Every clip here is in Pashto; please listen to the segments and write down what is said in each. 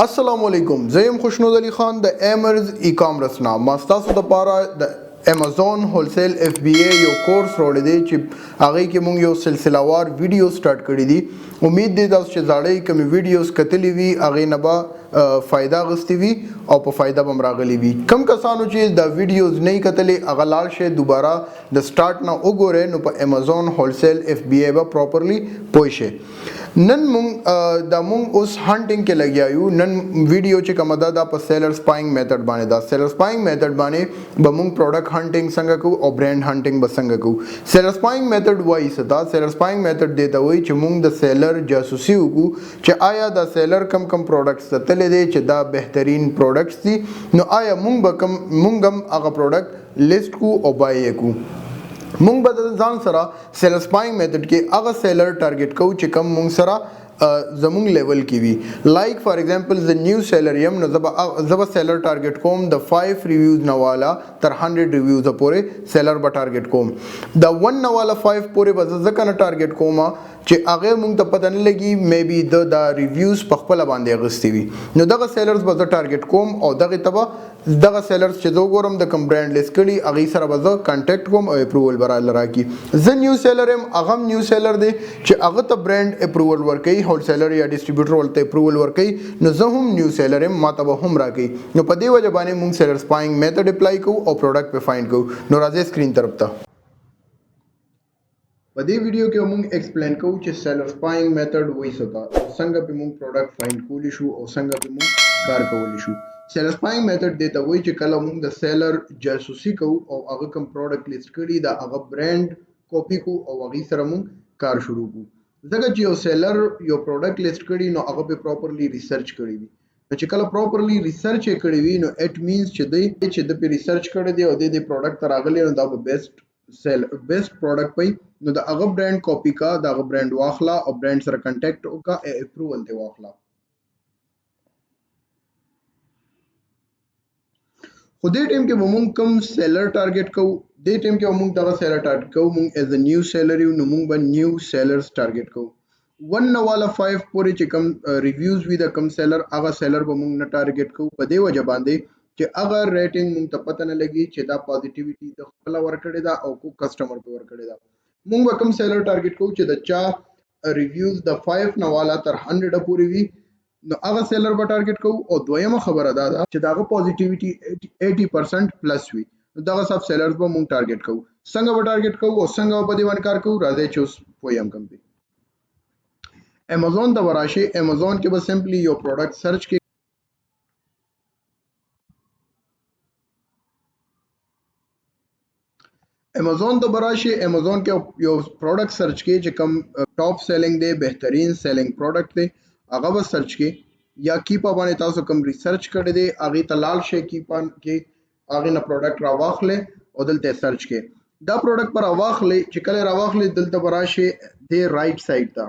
السلام علیکم زه یم خوشنود علي خان د ایمرز ای کامرس نه ما ستاسو دپاره د امازون هولسیل اف بی ای یو کورس راوړی دی چې هغې کې موږ یو سلسله وار ویډیو سټارټ کړي دي امید دی تاسو چې زاړه کومې ویډیوز کتلي وي هغې نه به فایده اخیستې وي او په فایده به هم راغلي وي کم کسانو چې دا ویډیوز نه کتلې هغه لاړ شئ دوباره د سټارټ نه وګورئ نو په امازون هولسیل اف بی ای به پراپرلی پوه شئ نن مونږ اوس هانټینګ کې لګیا یو نن ویډیو چې کومه ده دا په سیلر سپاینګ میتھډ باندې دا سیلر سپاینګ میتھډ باندې به مونږ پروډکټ هانټینګ څنګه کوو او برانډ هانټینګ به څنګه کوو سیلر سپاینګ میتھډ وایي څه دا سیلر سپاینګ میتھډ دی ته وایي چې مونږ د سیلر جاسوسي وکړو چې آیا دا سیلر کم پروډکټس تللی دی چې دا بهترین پروډکټس دي نو آیا مونږ هم هغه پروډکټ لیست کو او بای یې کو مونږ به د ځان سره سیلر سپاینګ میتھډ کې هغه سیلر ټارګټ کوو چې کم مونږ سره زمونږ لیول کې وي لایک فار ایگزامپل زه نیو سیلر یم نو زه به سیلر ټارګټ کوم د 5 ریویوز نه والا تر 100 ریویوز پورې سیلر به ټارګټ کوم د 1 نه والا 5 پورې به زه ځکه نه ټارګټ کوم چې هغه مونږ ته پته نه لګي مې بي د ریویوز په خپله باندې اخیستې وي نو دغه سیلرز به زه ټارګټ کوم او دغې ته به دغه سیلرز چې زه وګورم د کوم برانډ لیست کړي هغې سره به زه کانټیکټ کوم او اپروول به راله راکړي زه نیو سیلر یم هغه هم نیو سیلر دی چې هغه ته برانډ اپروول ورکوي هولسیلر یا ډسټریبیوټر ورته اپروول ورکوي نو زه هم نیو سیلر یم ما ته به هم راکوي نو په دې وجه باندې مونږ سیلر سپاینګ میتھډ اپلای کوو او پروډکټ پې فایند کوو نو راځئ سکرین طرف ته په دې ویډیو کې موږ ایکسپلین کوو چې سیلر سپاینګ میتھډ وایي څه ته او څنګه پې موږ پروډکټ فایند کولی شو او څنګه پې موږ کار کولی شو سیلر سپاینګ میتھډ دې ته وایي چې کله موږ د سیلر جاسوسي کوو او هغه کوم پروډکټ لیست کړي دا هغه برانډ کاپي کوو او هغې سره موږ کار شروع کوو ځکه چې یو سیلر یو پروډکټ لیست کړي نو هغه پې پراپرلی ریسرچ کړی وي چې کله پراپرلی ریسرچ یې کړی وي نو اټ مینز چې دی چې د پې ریسرچ کړی دی او د دې پروډکټ ته راغلی نو دا به بیسټ پروډکټ وي نو د هغه برانډ کاپي کا د هغه برانډ واخله او برانډ سره کنټیکټ وکړه اپروول ته واخله خو دې ټیم کې به مونږ کوم سیلر ټارګټ کوو دې ټیم کې به مونږ دغه سیلر ټارګټ کوو مونږ ایز ا نیو سیلر یو نو مونږ به نیو سیلرز ټارګټ کوو 1 نه والا 5 پورې چې کوم ریویوز وي د کوم سیلر هغه سیلر به مونږ نه ټارګټ کوو په دې وجه باندې چې هغه ریټینګ مونږ ته پته نه لګي چې دا پازیټیویټي د خپله ورکړې ده او کو کسټمر پې ورکړې ده مونږ به کوم سیلر ټارګټ کوو چې د چا ریویوز د 5 نه والا تر 100 پورې وي نو هغه سیلر به ټارګټ کوو او دویمه خبره دا ده چې دغه پازیټیویټي 80% پلس وي نو دغه سب سیلرز به مونږ ټارګټ کوو څنګه به ټارګټ کوو او څنګه به په دې باندې کار کوو راځئ چې اوس پوهیم کوم دی امازون ته به راشئ امازون کې به سمپلی یو پروډکټ سرچ کې امازون ته به راشئ امازون کې یو پروډکټ سرچ کې چې کوم ټاپ سیلینګ دی بهترین سیلینګ پروډکټ دی هغه به سرچ کې یا کیپا باندې تاسو کوم ریسرچ کړی دی هغې ته لاړ شئ کیپا کې هغې نه پروډکټ راواخلئ او دلته سرچ کې دا پروډکټ به راواخلئ چې کله راواخلئ دلته به راشئ د رایټ سایډ ته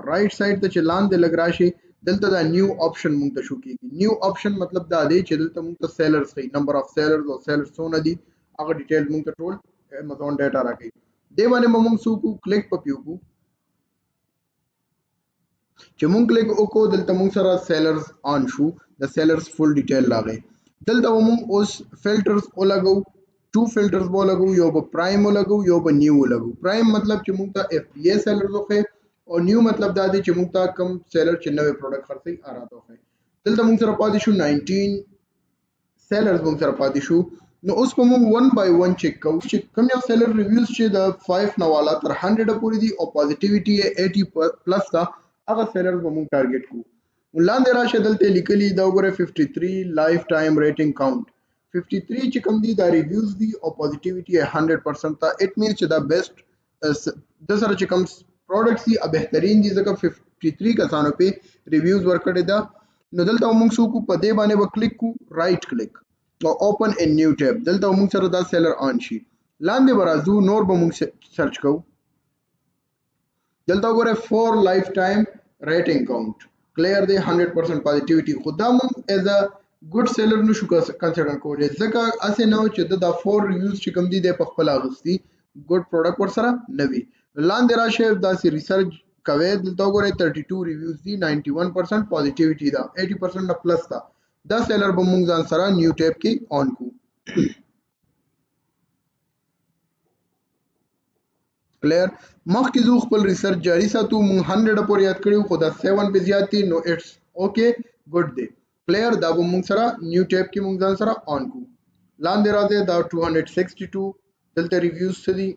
ته چې لاندې لږ راشئ دلته دا نیو آپشن مونږ ته شو کېږي نیو آپشن مطلب دا دی چې دلته مونږ ته سیلرز ښیي نمبر آف سیلرز او سیلرز څونه دي هغه ډیټیل مونږ ته ټول امازون ډیټا راکوي دې باندې به مونږ څه وکړو کلیک په پې وکړو چې مونږ کلیک وکړو دلته مونږ سره سیلرز آن شو د سیلرز فل ډیټیل راغی دلته به مونږ اوس فلټرز ولګو ټو فلټرز به ولګو یو به پرایم ولګو یو به نیو ولګو پرایم مطلب چې مونږ ته اف بی اے سیلرز وښیي او نیو مطلب دا دی چې مونږ ته کوم سیلر چې نوی پروډکټ خرڅوي هغه راته وښیي دلته مونږ سره پاتې شو 19 سیلرز مونږ سره پاتې شو نو اوس به مونږ 1 بای 1 چیک کوو چې کوم یو سیلر ریویوز چې د 5 نه والا تر 100 پورې دي او پازیټیویټي 80 پلس ده هغه سیلرز به مونږ ټارګټ کوو لاندې راشه دلته لیکلي دا وګوره 53 لایف ټایم ریټینګ کاونټ 53 چې کوم دي دا ریویوز دي او پازیټیویټي 100% ته اټ مینز چې دا بیسټ د سره چې کوم پروډکټس دي بهترین دي ځکه 53 کسانو په ریویوز ورکړي دا نو دلته موږ څه کو په دې باندې به کلیک کو رائټ کلیک او اوپن ا نیو ټیب دلته موږ سره دا سیلر آن شي لاندې برازو نور به موږ سرچ کوو دلته وګوره 4 لایف ټایم ریټینګ کاونټ کلیر دی 100% پازیټیویټي خو دا موږ ایز ا ګډ سیلر نشو کنسیډر کولی ځکه اسې نه و چې دا 4 ریویوز چې کوم دي د په خپل اغوستي ګډ پروډکټ ورسره نه وي لاندې راشه داسې ریسرچ کوي دلته وګورئ 32 ریویوز دي 91% پازیټیویټي ده 80% نه پلس ده دا سیلر به مونږ ځان سره نیو ټیب کې آن کو کلیر مخکې زو خپل ریسرچ جاری ساتو مونږ 100 پورې یاد کړیو خو دا 7 په زیات دي نو اټس اوکے ګډ دی کلیر دا به مونږ سره نیو ټیب کې مونږ ځان سره آن کو لاندې راځي دا 262 دلته ریویوز دي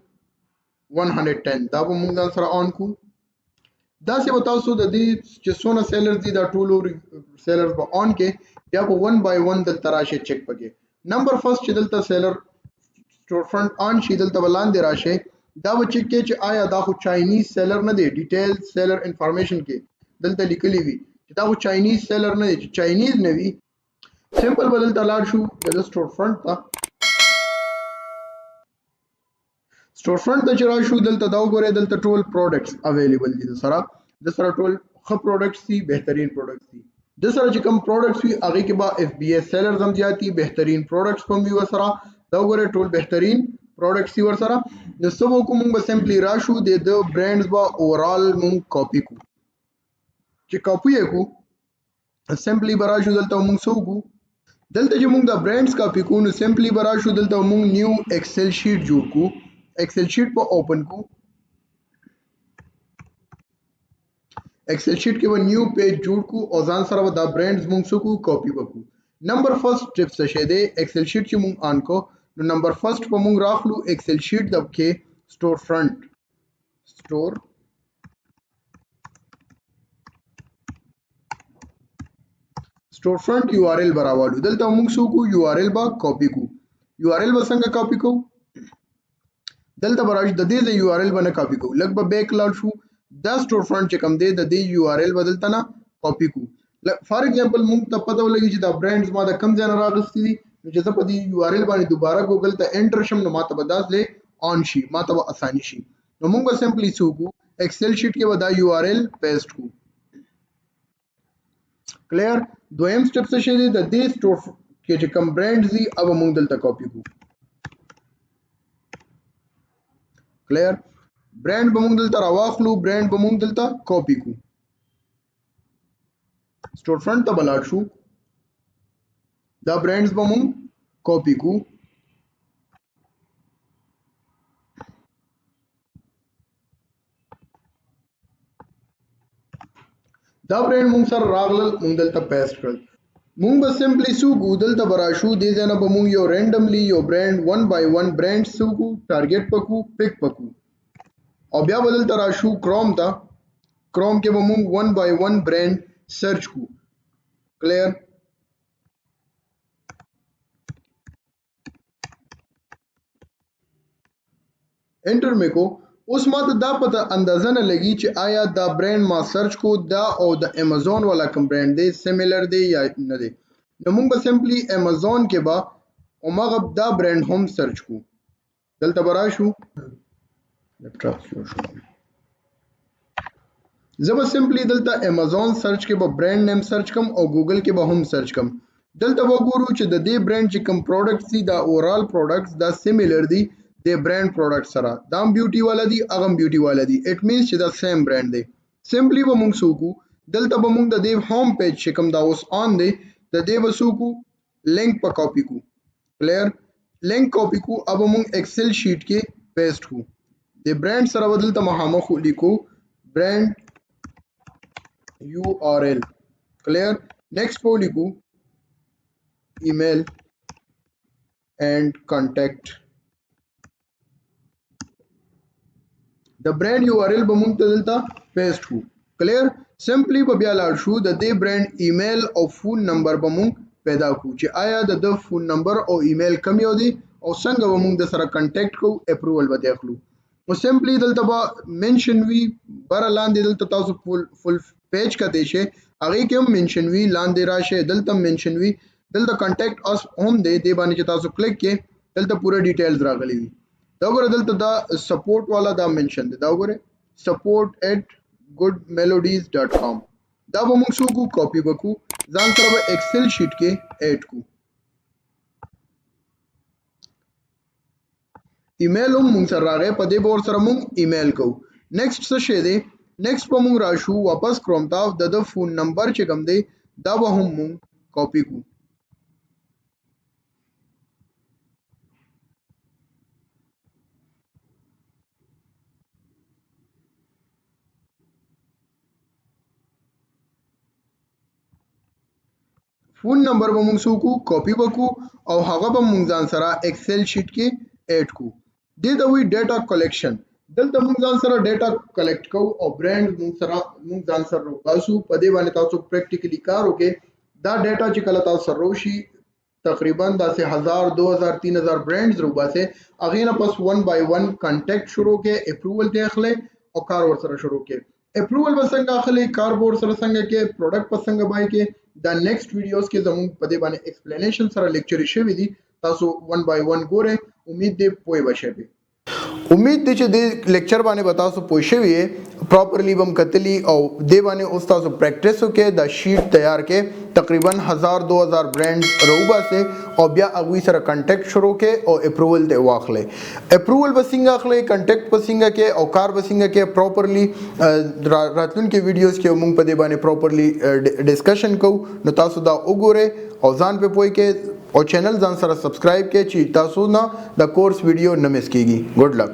110 دا به مونږ ځان سره آن کو دا څه وتاوسو د دې چې څونه سیلرز دي دا ټولو سیلرز به آن کې بیا په 1 بای 1 دلته راشه چک پکې نمبر فرست چې دلته سیلر سٹور فرنٹ آن شي دلته ولاندې راشه دا و چک کې چې آیا دا خو چاینیز سیلر نه دی ډیټیل سیلر انفارمیشن کې دلته لیکلی وي چې دا خو چاینیز سیلر نه دی چې چاینیز نه وي سمپل بدل تلاړ شو د سٹور فرنٹ ته سٹور فرنٹ ته چې راشو دلته دا وګورئ دلته ټول پروډکټس اویلیبل دي د سره ټول ښه پروډکټس دي بهترین پروډکټس دي د سره چې کوم پروډکټس وي هغه کې به اف بی ای سیلرز هم زیاتی بهترین پروډکټس هم وي ورسره دا وګورئ ټول بهترین پروډکټس دي ورسره د سبو کوم به سمپلی راشو د برانډز به اورال مون کاپی کو چې کاپی کو سمپلی براشو دلته مونږ سو کو دلته چې مونږ د برانډز کاپی کو نو سمپلی براشو دلته مونږ نیو ایکسل شیټ جوړ کو ایکسل شیټ په اوپن کو ایکسل شیټ کې و نیو پیج جوړ کو او ځان سره دا برانډز مونږ سو کو کاپی وکړو نمبر فرست ټیپ څه شه دی ایکسل شیټ چې مونږ آن کو نو نمبر فرست په مونږ راخلو ایکسل شیټ د کې سٹور فرنٹ یو آر ایل براوالو دلته مونږ سو کو یو آر ایل با کاپی کو یو آر ایل به څنګه کاپی کو دلته براش د دې یو آر ایل باندې کاپی کو لګ به بیک لاړ شو دا سٹور فرنٹ چې کوم دی د دې یو آر ایل بدلته نه کاپی کو فار ایگزامپل مونږ ته پته ولګي چې دا برانډز ما د کم ځای نه راغستې دي نو چې زه په دې یو آر ایل باندې دوباره ګوګل ته انټر شم نو ماته به داسې آن شي ماته به اساني شي نو مونږ به سمپلی څه وکړو ایکسل شیټ کې به دا یو آر ایل پیسټ کو کلیر دویم سټپ څه شي دی د دې سٹور کې چې کوم برانډز دي او مونږ دلته کاپی کو کلیر برانډ به مونږ دلته راواخلو برانډ به مونږ دلته کاپی کو سٹور فرنٹ ته بلاړ شو دا برانډز به مونږ کاپی کو دا برانډ مونږ سره راغلل مونږ دلته پیسټ کړل مونږ به سمپلی سو کو دلته براشو دې ځنه به مونږ یو رینډملی یو برانډ 1 بای 1 برانډ سو کو ټارګټ پکو پک پکو او بیا بدل تراشو کروم ته کروم کې به مونږ 1 بای 1 برانډ سرچ کو کلیر انټر میکو اوس ماته دا پته اندازه نه لګي چې آیا دا برانډ ما سرچ کو دا او د امازون والا کوم برانډ دی سیمیلر دی یا نه دی نو موږ به سمپلی امازون کې با او مغه دا برانډ هم سرچ کو دلته براشو لپټاپ شو زه به سمپلی دلته امازون سرچ کې به برانډ نیم سرچ کم او ګوګل کې به هم سرچ کم دلته وګورو چې د دې برانډ چې کوم پروډکټس دي دا اورال پروډکټس دا سیمیلر دي د برانډ پروډکټ سره دا بیوټي والا دي اغه بیوټي والا دي اټ مینز چې دا سیم برانډ دی سمپلی به موږ سوکو دلته به موږ د دې هوم پیج چې کوم دا اوس آن دی د دې به سوکو لینک په کاپی کو کلیر لینک کاپی کو अब موږ ایکسل شیټ کې پیسټ کو د برانډ سره بدلته مخامخ لیکو برانډ URL clear next po लिखू email and contact the brand URL बमुंग तदलता paste को clear simply बबिया लाड़ शू the दे brand email और phone number बमुंग पैदा को चे आया the phone number और email कमी होती और संग बमुंग द सारा contact को approval बदेखलू और simply दलता बा mention भी बारा लान दे दलता तासु full पेज का देश है आगे के हम मेंशन वी लान दे राशे दलता मेंशन वी दलता कांटेक्ट अस होम दे बानी चता सो क्लिक के दलता पूरे डिटेल्स रागली वी दागोरे दलता दा सपोर्ट वाला दा मेंशन दे दागोरे support@goodmelodies.com दा वो मुंग सुकू कॉपी बकू जान तरह एक्सेल शीट के ऐड को ईमेल हम मुंग सर रागे पदे बोर सर मुंग ईमेल को नेक्स्ट से दे नेक्स्ट पे मुंग राशु वापस क्रोम ता द फोन नंबर चे कम दे दा वो हम मुंग कॉपी को فون نمبر به موږ سوکو کاپی وکړو او هغه به موږ ځان سره ایکسل شیټ کې اډ کو دې ته وی ډیټا کلیکشن دلته موږ ځان سره ډیټا کلیکټ کوو او برانډ موږ ځان سره راوباسو په دې باندې تاسو پریکټیکلی کار وکړئ دا ډیټا چې کله تاسو سره روشي تقریبا داسې 1000 2000 3000 برانډز روباسه اغه نه پس 1 بای 1 کانټیکټ شروع کې اپروول ته اخلي او کار ور سره شروع کې اپروول وسنګ اخلي کار ور سره څنګه کې پروډکټ پسنګ بای کې دا نیکسټ ویډیوز کې زموږ په دې باندې ایکسپلینیشن سره لیکچر شوی دي تاسو 1 بای 1 ګوره امید دې پوي بشئ امید دی چې د لیکچر باندې به تاسو پوه شوي پراپرلی بم کتلی او دی باندې اوس تاسو پریکټیس وکړئ دا شیټ تیار کې تقریبا 1000 2000 برانډ روباسه او بیا هغه سره کانټیکټ شروع کې او اپروول ته واخلئ اپروول بسنګ اخلئ کانټیکټ بسنګ کې او کار بسنګ کې پراپرلی راتلونکو ویډیوز کې موږ په دې باندې پراپرلی ډسکشن کوو نو تاسو دا وګورئ او ځان په پوي کې او چینل ځان سره سبسکرایب کړئ چې تاسو نه د کورس ویډیو نه مس کیږي ګډ لک